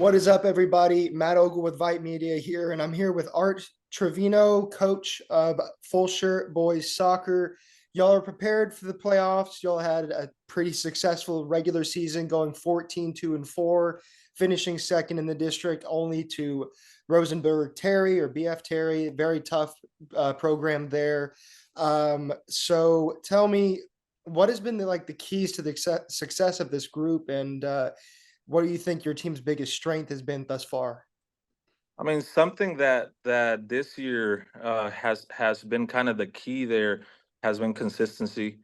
What is up, everybody? Matt Ogle with VYPE Media here, and I'm here with Art Trevino, coach of Fulshear Boys Soccer. Y'all are prepared for the playoffs. Y'all had a pretty successful regular season, going 14-2-4, finishing second in the district, only to Rosenberg Terry or BF Terry. Very tough program there. So tell me, what has been the keys to the success of this group, and what do you think your team's biggest strength has been thus far? I mean, something that this year has been kind of the key there has been consistency.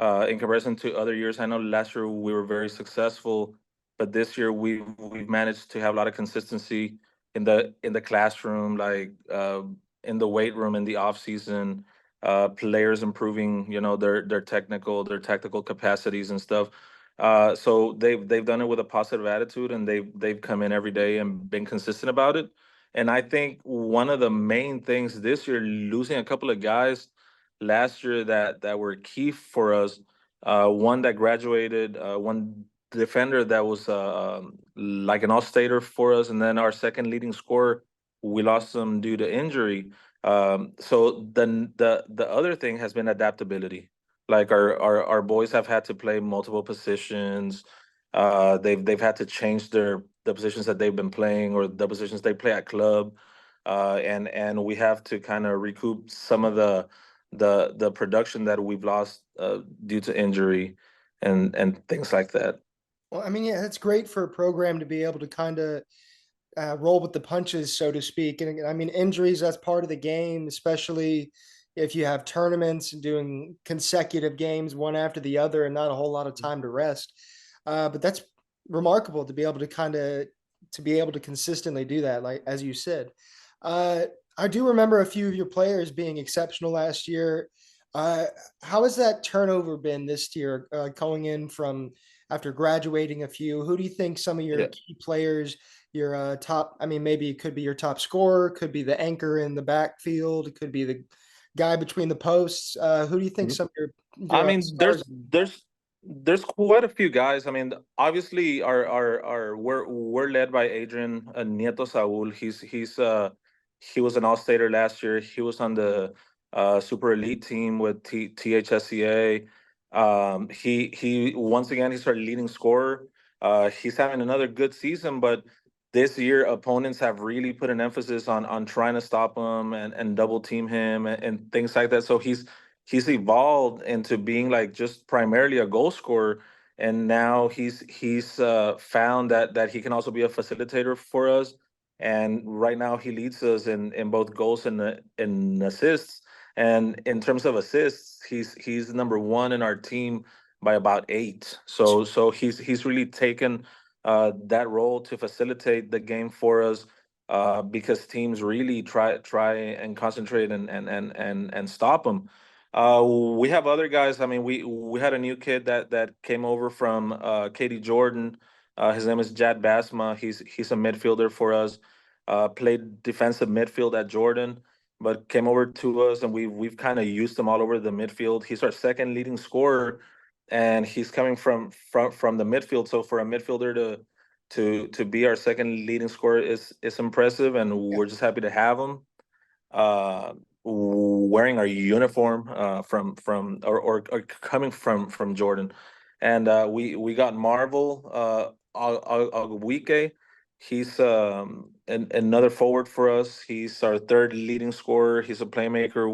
In comparison to other years, I know last year we were very successful, but this year we've managed to have a lot of consistency in the classroom, like in the weight room in the off season. Players improving, their tactical capacities and stuff. So they've done it with a positive attitude, and they've come in every day and been consistent about it. And I think one of the main things this year, losing a couple of guys last year that were key for us. One that graduated, one defender that was like an all-stater for us, and then our second leading scorer, we lost him due to injury. So the other thing has been adaptability. Like our boys have had to play multiple positions. They've had to change the positions that they've been playing or the positions they play at club. And we have to kind of recoup some of the production that we've lost due to injury and things like that. Well, I mean, yeah, it's great for a program to be able to kind of roll with the punches, so to speak. And I mean, injuries, that's part of the game, especially if you have tournaments and doing consecutive games one after the other and not a whole lot of time to rest. But that's remarkable to be able to consistently do that, like as you said. Uh, I do remember a few of your players being exceptional last year. Uh, how has that turnover been this year, going in from after graduating a few? Who do you think some of your Yeah. key players, your top, I mean, maybe it could be your top scorer, could be the anchor in the backfield, it could be the guy between the posts. Who do you think some of I your mean, stars? there's quite a few guys. I mean, obviously, our we're led by Adrian Nieto Saul. He was an all-stater last year. He was on the super elite team with THSCA. He once again he's our leading scorer. He's having another good season, but this year opponents have really put an emphasis on trying to stop him and double team him and things like that. So he's evolved into being like just primarily a goal scorer, and now he's found that he can also be a facilitator for us. And right now he leads us in both goals and in assists. And in terms of assists, he's number one in our team by about eight. So he's really taken that role to facilitate the game for us. Because teams really try and concentrate and stop him. We have other guys. I mean, we had a new kid that came over from Katie Jordan. His name is Jad Basma. He's a midfielder for us. Played defensive midfield at Jordan, but came over to us, and we've kind of used him all over the midfield. He's our second leading scorer, and he's coming from the midfield. So for a midfielder to be our second leading scorer is impressive, and we're just happy to have him. Uh, Wearing our uniform or coming from Jordan, and we got Marvel Ogwike. He's another forward for us. He's our third leading scorer. He's a playmaker.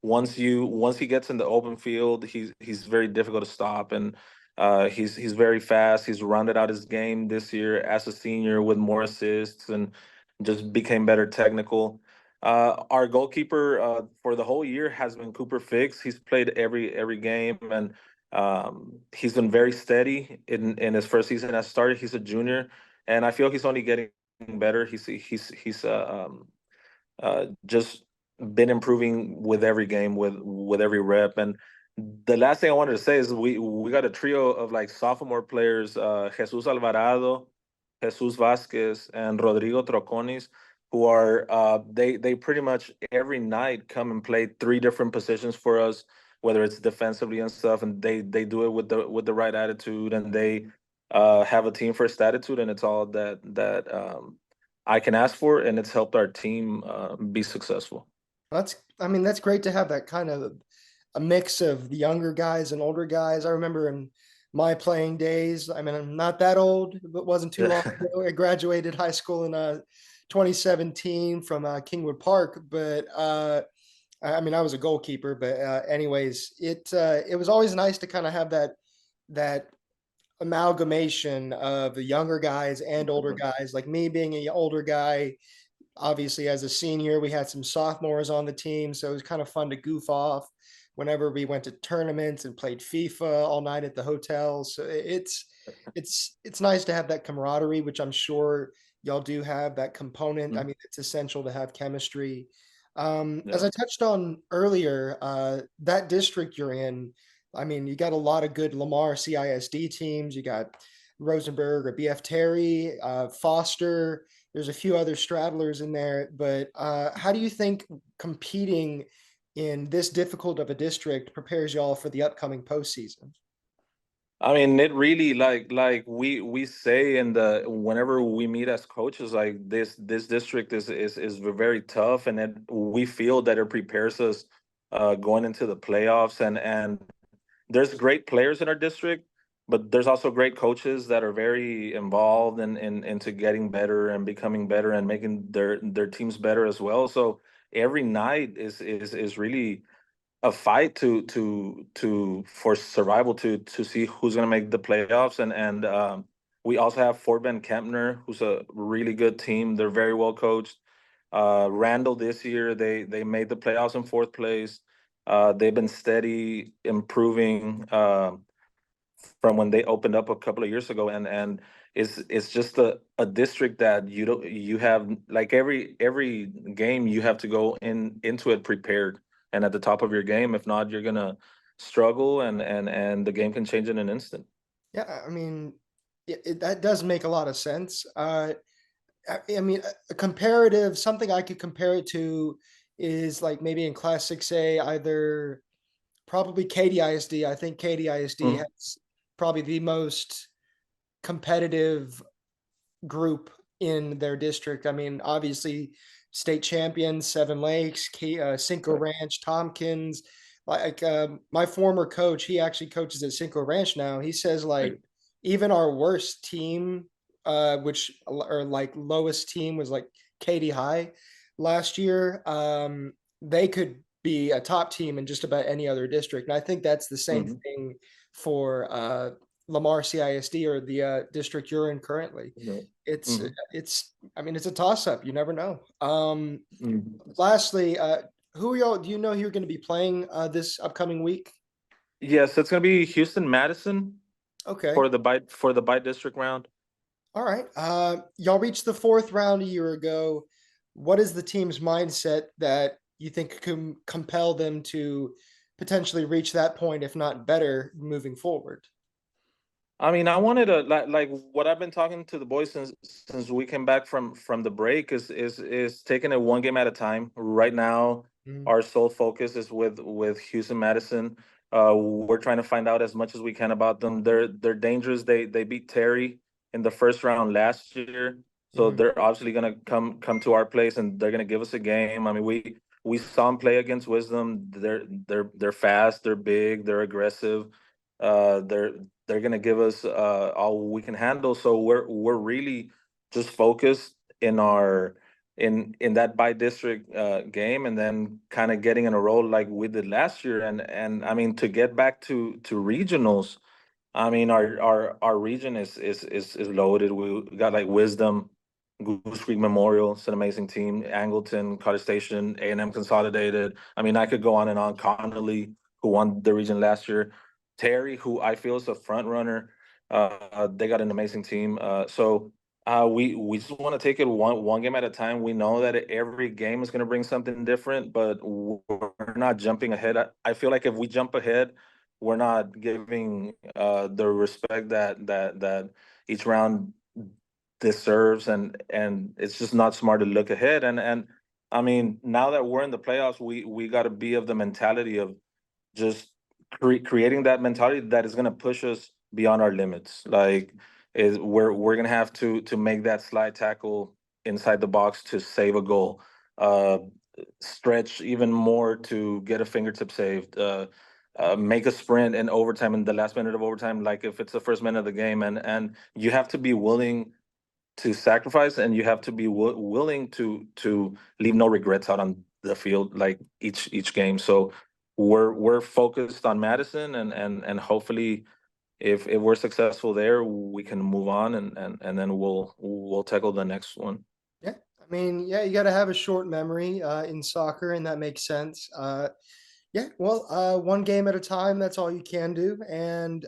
Once he gets in the open field, he's very difficult to stop, and he's very fast. He's rounded out his game this year as a senior with more assists and just became better technical. Our goalkeeper for the whole year has been Cooper Fix. He's played every game, and he's been very steady in his first season as started. He's a junior, and I feel he's only getting better. He's just been improving with every game, with every rep. And the last thing I wanted to say is we got a trio of like sophomore players: Jesus Alvarado, Jesus Vasquez, and Rodrigo Troconis, who are they pretty much every night come and play three different positions for us, whether it's defensively and stuff, and they do it with the right attitude, and have a team first attitude, and it's all that I can ask for, and it's helped our team be successful. I mean, that's great to have that kind of a mix of the younger guys and older guys. I remember in my playing days, I mean, I'm not that old, but wasn't too long Yeah. ago. I graduated high school in 2017 from Kingwood Park, but I mean, I was a goalkeeper, but anyways, it was always nice to kind of have that amalgamation of the younger guys and older guys. Like me being an older guy, obviously as a senior, we had some sophomores on the team, so it was kind of fun to goof off whenever we went to tournaments and played FIFA all night at the hotel. So it's nice to have that camaraderie, which I'm sure y'all do have that component. I Mhm. mean, it's essential to have chemistry. As Yeah. I touched on earlier, that district you're in, I mean, you got a lot of good Lamar CISD teams. You got Rosenberg or BF Terry, Foster. There's a few other straddlers in there, but how do you think competing in this difficult of a district prepares y'all for the upcoming postseason? I mean, it really like we say in the whenever we meet as coaches, like this district is very tough, and we feel that it prepares us going into the playoffs, and there's great players in our district, but there's also great coaches that are very involved in into getting better and becoming better and making their teams better as well. So every night is really a fight to for survival to see who's going to make the playoffs, and we also have Fort Bend Kempner, who's a really good team. They're very well coached. Randall this year, they made the playoffs in fourth place. They've been steady improving from when they opened up a couple of years ago, and it's just a district that you have like every game you have to go into it prepared and at the top of your game. If not, you're gonna struggle, and the game can change in an instant. Yeah, I mean, that does make a lot of sense. I mean, a comparative, something I could compare it to is like maybe in Class 6A, either probably KDISD. I think KDISD Mm, has probably the most competitive group in their district. I mean, obviously, state champions, Seven Lakes, Cinco right, Ranch, Tompkins. Like my former coach, he actually coaches at Cinco Ranch now. He says right. like even our worst team, which or like lowest team was like Katy High last year. They could be a top team in just about any other district, and I think that's the same Mhm, thing for Lamar CISD or the district you're in currently. right. It's Mhm, it's I mean it's a toss up. You never know. mhm. Lastly, who are y'all? Do you know who you're going to be playing this upcoming week? Yes, it's gonna be Houston Madison Okay, for the bite district round. all right. Y'all reached the fourth round a year ago. What is the team's mindset that you think can compel them to potentially reach that point, if not better, moving forward? I mean, I wanted to like what I've been talking to the boys since we came back from the break is taking it one game at a time. Right now, Mm, our sole focus is with Houston Madison. We're trying to find out as much as we can about them. They're dangerous. They beat Terry in the first round last year, so mm, they're obviously gonna come to our place and they're gonna give us a game. I mean, we saw them play against Wisdom. They're fast. They're big. They're aggressive. They're gonna give us all we can handle. So we're really just focused in our in that by district game, and then kind of getting in a role like we did last year. And I mean, to get back to regionals, I mean, our region is loaded. We got like Wisdom, Goose Creek Memorial. It's an amazing team. Angleton, College Station, A&M Consolidated. I mean, I could go on and on. Connolly, who won the region last year. Terry, who I feel is a front runner. They got an amazing team. We just want to take it one game at a time. We know that every game is going to bring something different, but we're not jumping ahead. I feel like if we jump ahead, we're not giving the respect that each round deserves, and it's just not smart to look ahead. And I mean, now that we're in the playoffs, we got to be of the mentality of just creating that mentality that is going to push us beyond our limits. Like is we're gonna have to make that slide tackle inside the box to save a goal. Stretch even more to get a fingertip saved. Make a sprint in overtime in the last minute of overtime, like if it's the first minute of the game, and you have to be willing to sacrifice, and you have to be willing to leave no regrets out on the field, like each game. So we're focused on Madison, and hopefully if we're successful there, we can move on, and then we'll tackle the next one. Yeah, I mean, yeah, you got to have a short memory in soccer, and that makes sense. Yeah, well, one game at a time. That's all you can do, and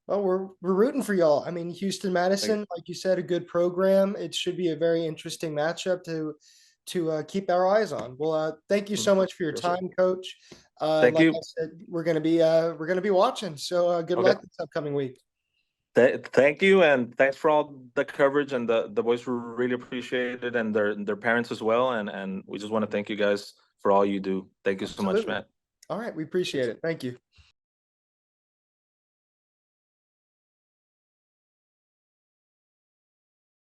well, we're rooting for y'all. I mean, Houston Like, Madison, like you said, a good program. It should be a very interesting matchup to keep our eyes on. Well, thank you so much for your yes, sir. time, Coach. Thank Like I you. said, we're gonna be watching. So good Okay. luck this upcoming week. Thank you, and thanks for all the coverage, and the boys really appreciate it, and their parents as well, and we just want to thank you guys for all you do. Thank you so much, Absolutely. Matt. All right, we appreciate it. Thank you.